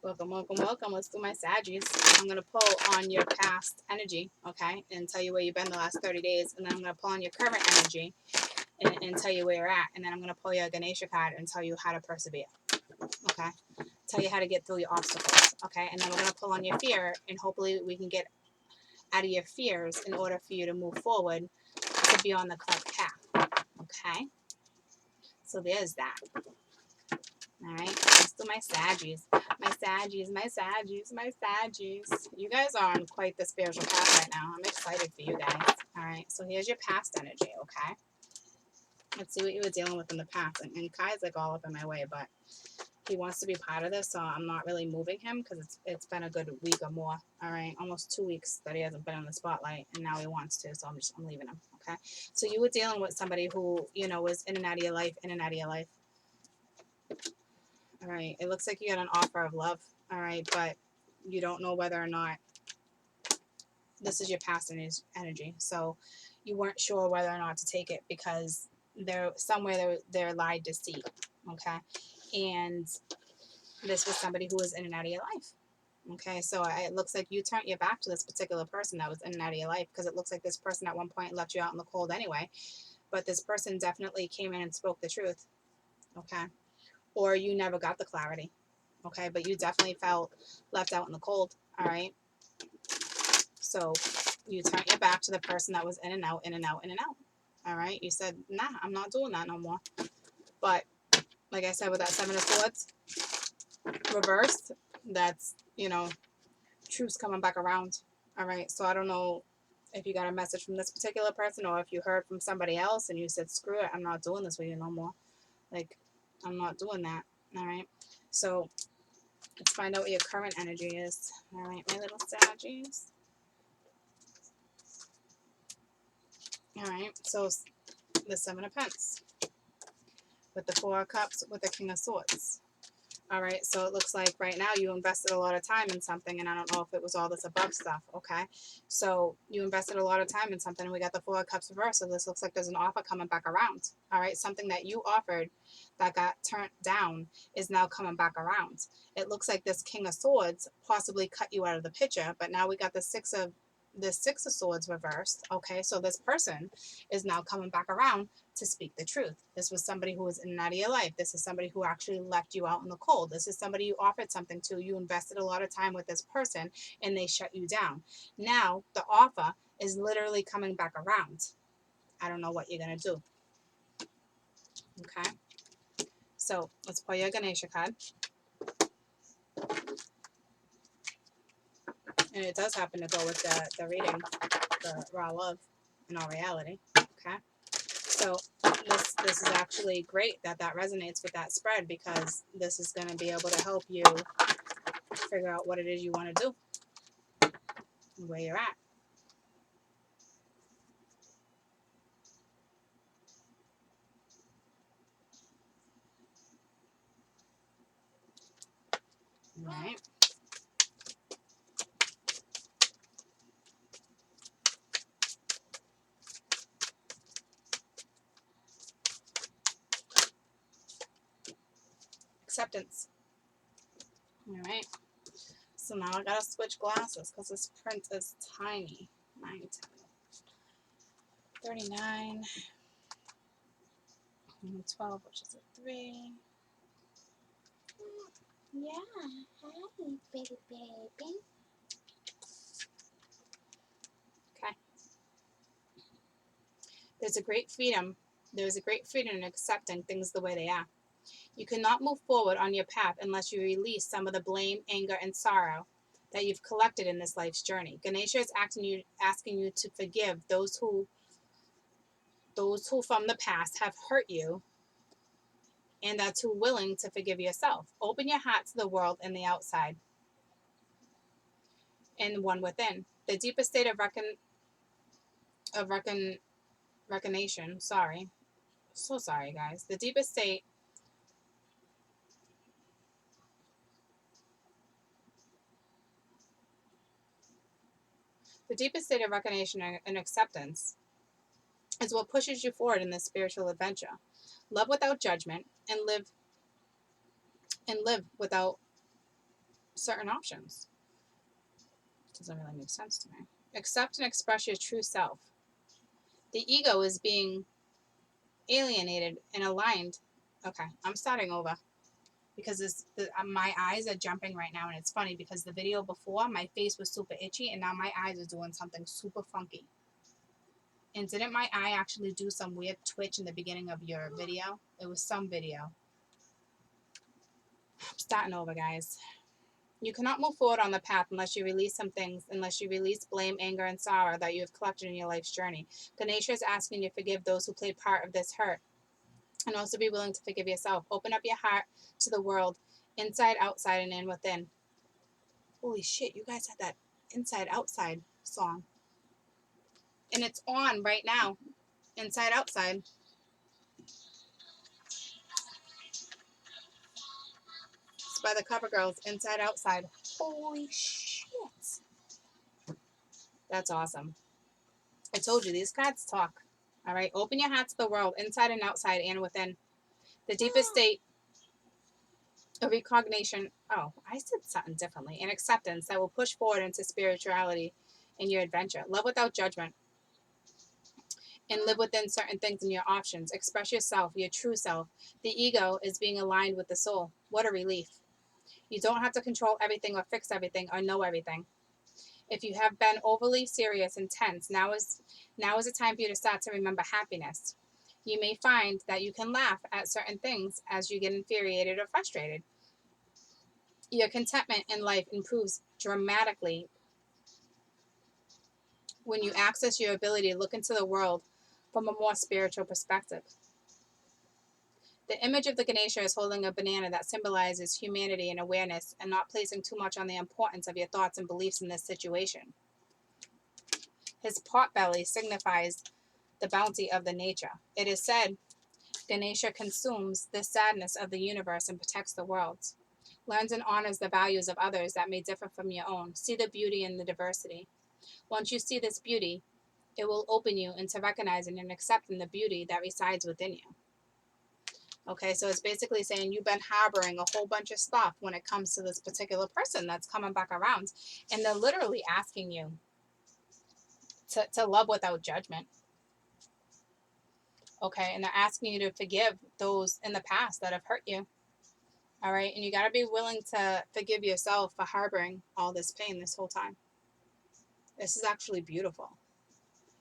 Welcome, welcome, welcome. Let's do my Saggies. I'm going to pull on your past energy, okay, and tell you where you've been the last 30 days. And then I'm going to pull on your current energy and tell you where you're at. And then I'm going to pull your Ganesha card and tell you how to persevere, okay? Tell you how to get through your obstacles, okay? And then we're going to pull on your fear, and hopefully we can get out of your fears in order for you to move forward to be on the correct path, okay? So there's that. All right, let's do my Saggies. My Saggies, my Saggies, my Saggies. You guys are on quite the spiritual path right now. I'm excited for you guys. All right, so here's your past energy, okay? Let's see what you were dealing with in the past. And Kai's like all up in my way, but he wants to be part of this, so I'm not really moving him because it's been a good week or more. All right, almost 2 weeks that he hasn't been in the spotlight, and now he wants to, so I'm leaving him, okay? So you were dealing with somebody who, you know, was in and out of your life, in and out of your life. All right, it looks like you got an offer of love, all right, but you don't know whether or not this is your past energy. So you weren't sure whether or not to take it because there lied deceit, okay? And this was somebody who was in and out of your life. Okay, so it looks like you turned your back to this particular person that was in and out of your life because it looks like this person at one point left you out in the cold anyway. But this person definitely came in and spoke the truth, okay? Or you never got the clarity, okay? But you definitely felt left out in the cold, all right? So you turned your back to the person that was in and out, in and out, in and out, all right? You said, nah, I'm not doing that no more. But like I said, with that Seven of Swords reversed, that's, you know, truth's coming back around, all right? So I don't know if you got a message from this particular person or if you heard from somebody else and you said, screw it, I'm not doing this with you no more. Like, I'm not doing that, all right? So let's find out what your current energy is. All right, my little Saggies. All right, so the Seven of Pentacles with the Four of Cups with the King of Swords. All right, so it looks like right now you invested a lot of time in something, and I don't know if it was all this above stuff, okay? So you invested a lot of time in something, and we got the Four of Cups reversed, so this looks like there's an offer coming back around, all right? Something that you offered that got turned down is now coming back around. It looks like this King of Swords possibly cut you out of the picture, but now we got the Six of Swords reversed, okay? So this person is now coming back around to speak the truth. This was somebody who was in and out of your life. This is somebody who actually left you out in the cold. This is somebody you offered something to. You invested a lot of time with this person and they shut you down. Now the offer is literally coming back around. I don't know what you're going to do. Okay. So let's pull your Ganesha card. And it does happen to go with the reading, the raw love in all reality. Okay. So this is actually great that resonates with that spread because this is going to be able to help you figure out what it is you want to do and where you're at. All right. Acceptance. All right. So now I gotta switch glasses because this print is tiny. 9, 10, 39, 12, which is a 3. Yeah. Hi, baby, baby. Okay. There's a great freedom. There's a great freedom in accepting things the way they are. You cannot move forward on your path unless you release some of the blame, anger, and sorrow that you've collected in this life's journey. Ganesha is asking you to forgive those who from the past have hurt you and are too willing to forgive yourself. Open your heart to the world and the outside and one within. The deepest state of recognition. Sorry. So sorry, guys. The deepest state of recognition and acceptance is what pushes you forward in this spiritual adventure. Love without judgment and live without certain options. Doesn't really make sense to me. Accept and express your true self. The ego is being alienated and aligned. Okay, I'm starting over because my eyes are jumping right now, and it's funny because the video before my face was super itchy, and now my eyes are doing something super funky. And didn't my eye actually do some weird twitch in the beginning of your video? It was some video. I'm starting over, guys. You cannot move forward on the path unless you release some things, unless you release blame, anger, and sorrow that you have collected in your life's journey. Ganesha is asking you to forgive those who played part of this hurt, and also be willing to forgive yourself. Open up your heart to the world, inside, outside, and in within. Holy shit, you guys had that inside, outside song. And it's on right now. Inside, outside. It's by the Cover Girls, Inside, Outside. Holy shit. That's awesome. I told you, these cards talk. All right, open your heart to the world, inside and outside and within. The deepest state of recognition. Oh, I said something differently. And acceptance that will push forward into spirituality in your adventure. Love without judgment. And live within certain things in your options. Express yourself, your true self. The ego is being aligned with the soul. What a relief. You don't have to control everything or fix everything or know everything. If you have been overly serious and tense, now is a time for you to start to remember happiness. You may find that you can laugh at certain things as you get infuriated or frustrated. Your contentment in life improves dramatically when you access your ability to look into the world from a more spiritual perspective. The image of the Ganesha is holding a banana that symbolizes humanity and awareness and not placing too much on the importance of your thoughts and beliefs in this situation. His pot belly signifies the bounty of the nature. It is said Ganesha consumes the sadness of the universe and protects the world. Learns and honors the values of others that may differ from your own. See the beauty in the diversity. Once you see this beauty, it will open you into recognizing and accepting the beauty that resides within you. Okay, so it's basically saying you've been harboring a whole bunch of stuff when it comes to this particular person that's coming back around. And they're literally asking you to love without judgment. Okay, and they're asking you to forgive those in the past that have hurt you. All right, and you got to be willing to forgive yourself for harboring all this pain this whole time. This is actually beautiful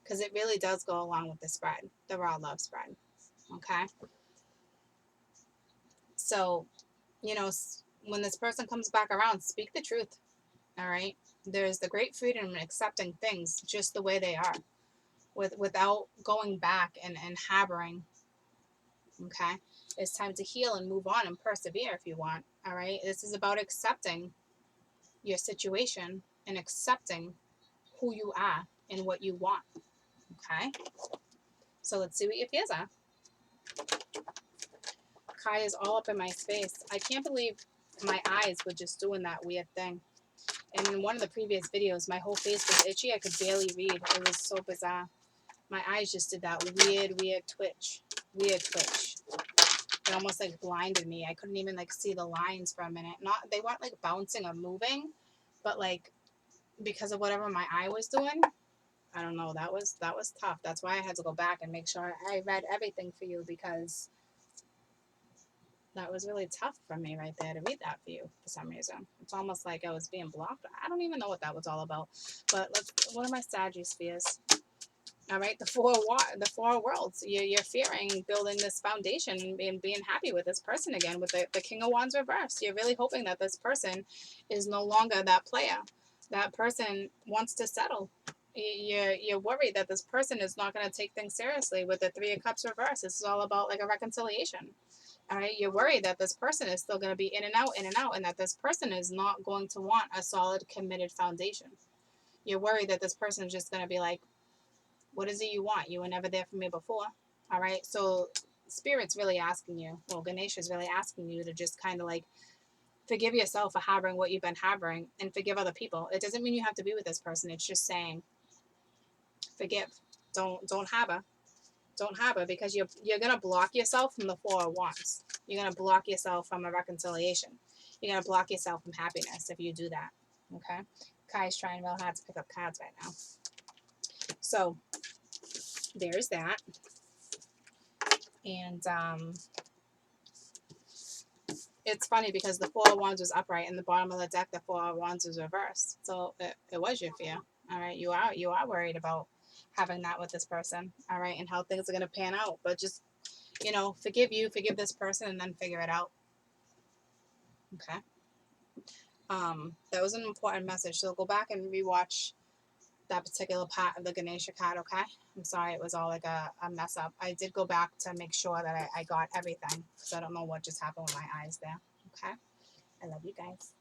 because it really does go along with the spread, the raw love spread. Okay, so, you know, when this person comes back around, speak the truth. All right, there's the great freedom in accepting things just the way they are, without going back and harboring. Okay, it's time to heal and move on and persevere if you want. All right, this is about accepting your situation and accepting who you are and what you want. Okay, so let's see what your fears are. Kai is all up in my space. I can't believe my eyes were just doing that weird thing. And in one of the previous videos, my whole face was itchy. I could barely read. It was so bizarre. My eyes just did that weird twitch. Weird twitch. It almost like blinded me. I couldn't even like see the lines for a minute. They weren't like bouncing or moving, but like because of whatever my eye was doing, I don't know. That was tough. That's why I had to go back and make sure I read everything for you, because that was really tough for me right there to read that for you for some reason. It's almost like I was being blocked. I don't even know what that was all about. But what are my Sagittarius fears? All right, the four worlds. You're fearing building this foundation and being happy with this person again, with the King of Wands reversed. You're really hoping that this person is no longer that player. That person wants to settle. You're worried that this person is not going to take things seriously with the Three of Cups reversed. This is all about like a reconciliation. All right, you're worried that this person is still going to be in and out, and that this person is not going to want a solid, committed foundation. You're worried that this person is just going to be like, what is it you want? You were never there for me before. All right. So Spirit's really asking you, well, Ganesha is really asking you to just kind of like forgive yourself for harboring what you've been harboring and forgive other people. It doesn't mean you have to be with this person. It's just saying forgive. Don't harbor. Don't harbor, because you're going to block yourself from the Four of Wands. You're going to block yourself from a reconciliation. You're going to block yourself from happiness if you do that. Okay? Kai's trying real hard to pick up cards right now. So, there's that. And it's funny because the Four of Wands was upright and the bottom of the deck, the Four of Wands was reversed. So it was your fear. All right, you are worried about having that with this person. All right, and how things are gonna pan out. But just, you know, forgive this person, and then figure it out. Okay. That was an important message. So go back and rewatch that particular part of the Ganesha card. Okay. I'm sorry, it was all like a mess up. I did go back to make sure that I got everything, because I don't know what just happened with my eyes there. Okay. I love you guys.